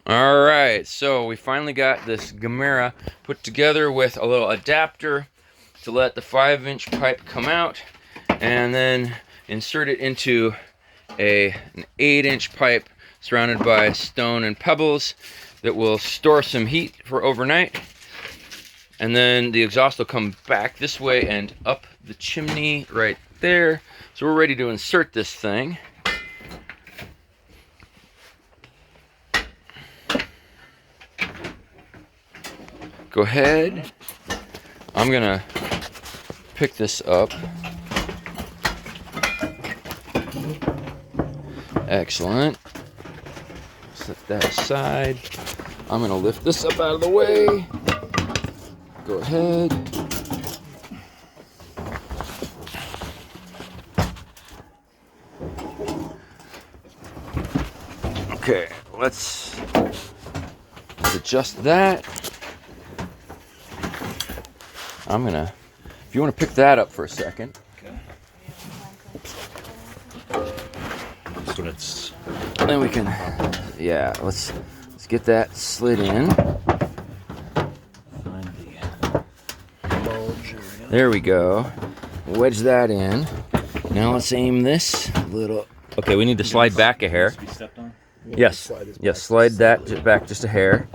Alright, so we finally got this Gamera put together with a little adapter to let the 5-inch pipe come out, and then insert it into an 8-inch pipe surrounded by stone and pebbles that will store some heat for overnight. And then the exhaust will come back this way and up the chimney right there. So we're ready to insert this thing. Go ahead. I'm gonna pick this up. Excellent. Set that aside. I'm gonna lift this up out of the way. Go ahead. Okay, let's adjust that. I'm gonna, if you want to pick that up for a second. Okay. Just when it's. Then we can, yeah, let's get that slid in. Find the bulge area. There we go. Wedge that in. Now let's aim this little. Okay, we need to slide back a hair. Yes. Yes, slide that back just a hair.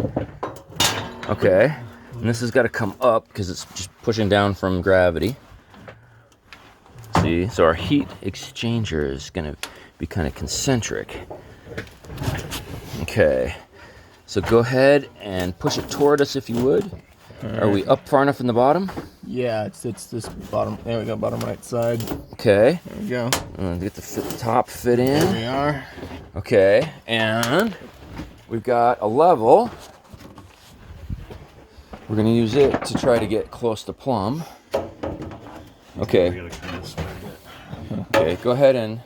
Okay. And this has got to come up because it's just pushing down from gravity. See, so our heat exchanger is going to be kind of concentric. Okay. So go ahead and push it toward us if you would. Right. Are we up far enough in the bottom? Yeah, it's this bottom. There we go, bottom right side. Okay. There we go. Get the top fit in. There we are. Okay, and we've got a level. We're gonna use it to try to get close to plumb. Okay. Okay, go ahead and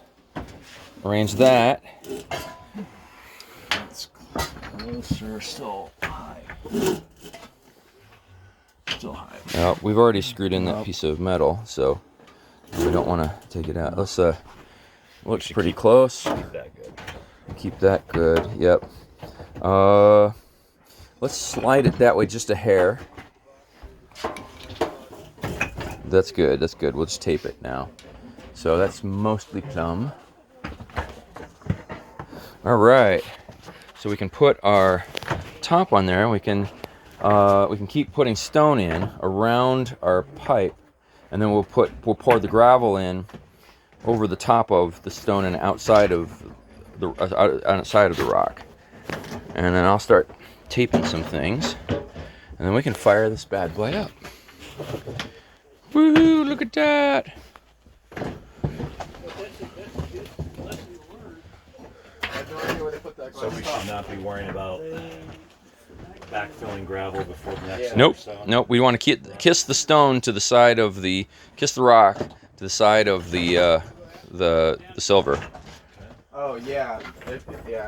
arrange that. It's closer, still high. Still high. We've already screwed in that piece of metal, so we don't want to take it out. Let's looks pretty close. Keep that good. Keep that good. Yep. Let's slide it that way just a hair. That's good. That's good. We'll just tape it now. So that's mostly plumb. All right. So we can put our top on there. We can keep putting stone in around our pipe, and then we'll pour the gravel in over the top of the stone and outside of the rock. And then I'll start taping some things, and then we can fire this bad boy up. Woohoo! Look at that! So we should not be worrying about backfilling gravel before the next. Nope. Nope. We want to kiss the stone to the side of kiss the rock to the side of the silver. Oh yeah, yeah.